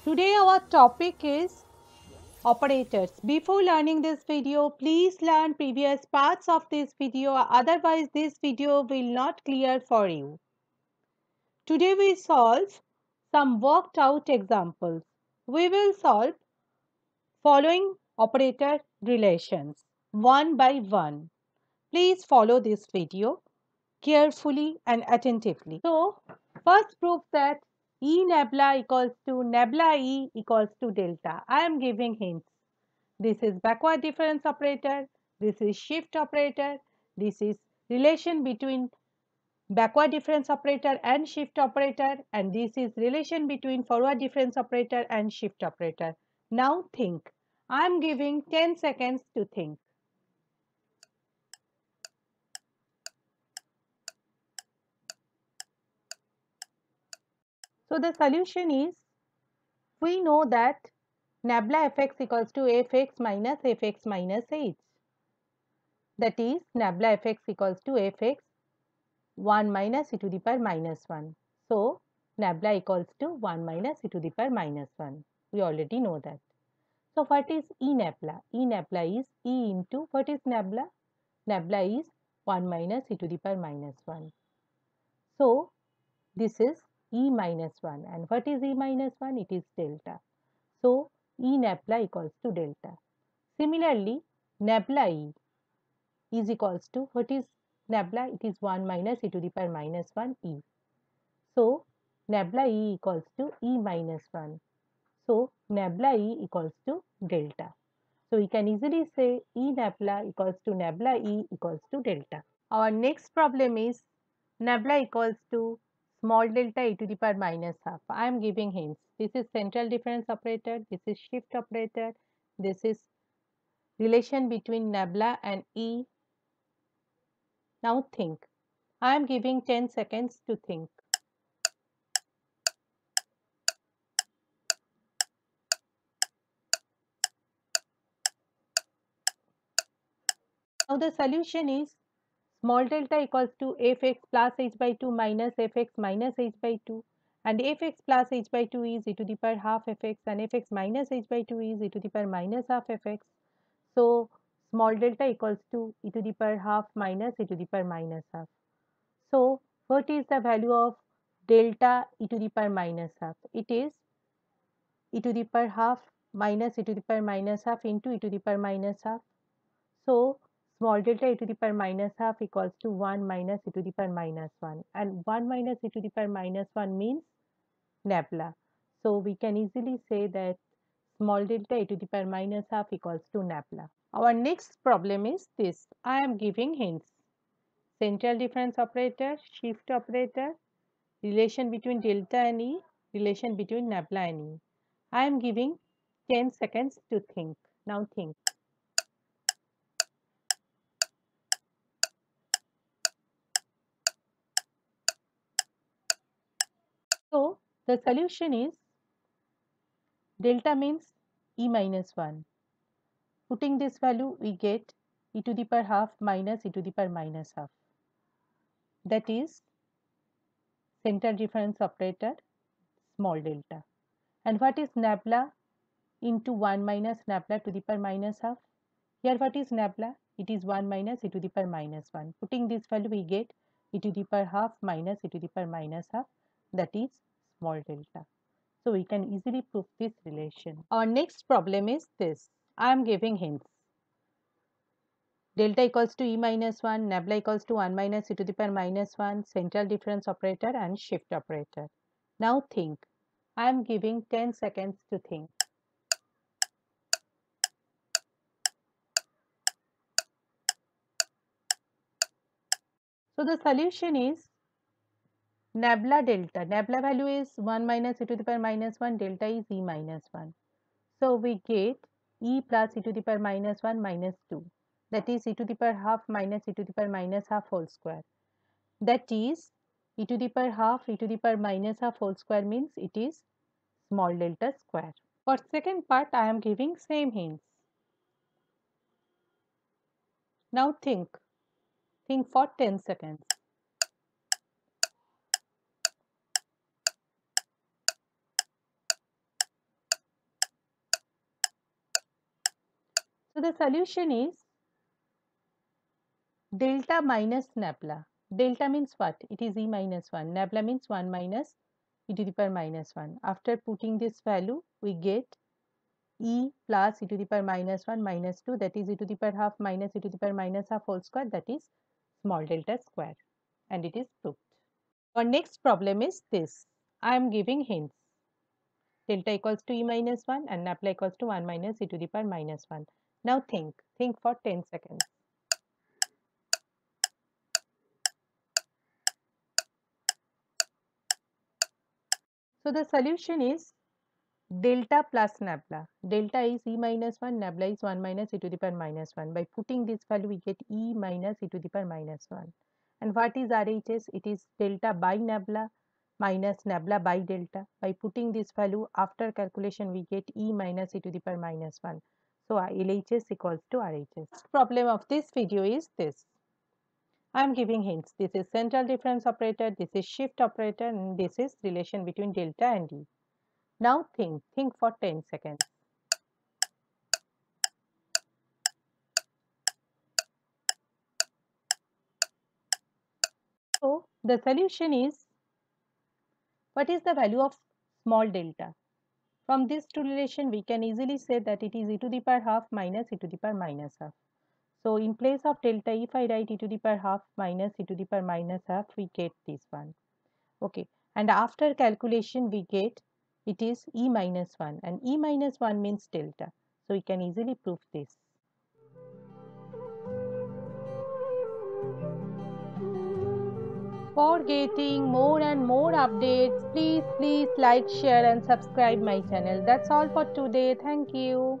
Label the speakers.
Speaker 1: Today our topic is operators. Before learning this video, please learn previous parts of this video, otherwise this video will not clear for you. Today we solve some worked out examples. We will solve following operator relations one by one. Please follow this video carefully and attentively. So, first proof that E nabla equals to nabla E equals to delta. I am giving hints. This is backward difference operator, this is shift operator, this is relation between backward difference operator and shift operator, and this is relation between forward difference operator and shift operator. Now think. I am giving 10 seconds to think. So the solution is, we know that nabla fx equals to fx minus fx minus h. That is, nabla fx equals to fx 1 minus e to the power minus 1. So, nabla equals to 1 minus e to the power minus 1. We already know that. So, what is E nabla? E nabla is E into, what is nabla? Nabla is 1 minus e to the power minus 1. So, this is E minus 1. And what is E minus 1? It is delta. So, E nabla equals to delta. Similarly, nabla E is equals to, what is nabla? It is 1 minus e to the power minus 1 E. So, nabla E equals to E minus 1. So, nabla E equals to delta. So, we can easily say E nabla equals to nabla E equals to delta. Our next problem is nabla equals to small delta e to the power minus half. I am giving hints. This is central difference operator, this is shift operator, this is relation between nabla and E. Now think. I am giving 10 seconds to think. Now the solution is small delta equals to fx plus h by 2 minus fx minus h by 2, and fx plus h by 2 is e to the power half fx, and fx minus h by 2 is e to the power minus half fx. So, small delta equals to e to the power half minus e to the power minus half. So, what is the value of delta e to the power minus half? It is e to the power half minus e to the power minus half into e to the power minus half. So, small delta e to the power minus half equals to 1 minus e to the power minus 1, and 1 minus e to the power minus 1 means nabla. So, we can easily say that small delta e to the power minus half equals to nabla. Our next problem is this. I am giving hints. Central difference operator, shift operator, relation between delta and E, relation between nabla and E. I am giving 10 seconds to think. Now think. So, the solution is, delta means E minus 1. Putting this value, we get e to the power half minus e to the power minus half. That is central difference operator, small delta. And what is nabla into 1 minus nabla to the power minus half? Here what is nabla? It is 1 minus e to the power minus 1. Putting this value, we get e to the power half minus e to the power minus half, that is small delta. So, we can easily prove this relation. Our next problem is this. I am giving hints. Delta equals to E minus 1, nabla equals to 1 minus e to the power minus 1, central difference operator and shift operator. Now think. I am giving 10 seconds to think. So, the solution is nabla delta. Nabla value is 1 minus e to the power minus 1, delta is E minus 1. So, we get E plus e to the power minus 1 minus 2. That is e to the power half minus e to the power minus half whole square. That is e to the power half e to the power minus half whole square means it is small delta square. For second part, I am giving same hints. Now think. Think for 10 seconds. the solution is delta minus nabla. Delta means what? It is e minus 1. Nabla means 1 minus e to the power minus 1. After putting this value, we get e plus e to the power minus 1 minus 2, that is e to the power half minus e to the power minus half whole square, that is small delta square, and it is proved. Our next problem is this. I am giving hints. Delta equals to e minus 1 and nabla equals to 1 minus e to the power minus 1. Now think for 10 seconds. So the solution is delta plus nabla. Delta is e minus 1, nabla is 1 minus e to the power minus 1. By putting this value, we get e minus e to the power minus 1. And what is RHS? It is delta by nabla minus nabla by delta. By putting this value after calculation, we get e minus e to the power minus 1. So LHS equals to RHS. Problem of this video is this. I am giving hints. This is central difference operator, this is shift operator, and this is relation between delta and E. Now think for 10 seconds. So the solution is, what is the value of small delta? From this two relation, we can easily say that it is e to the power half minus e to the power minus half. So in place of delta, if I write e to the power half minus e to the power minus half, we get this one. Okay, and after calculation, we get it is e minus 1, and e minus 1 means delta. So we can easily prove this. For getting more and more updates, please like, share and subscribe my channel. That's all for today. Thank you.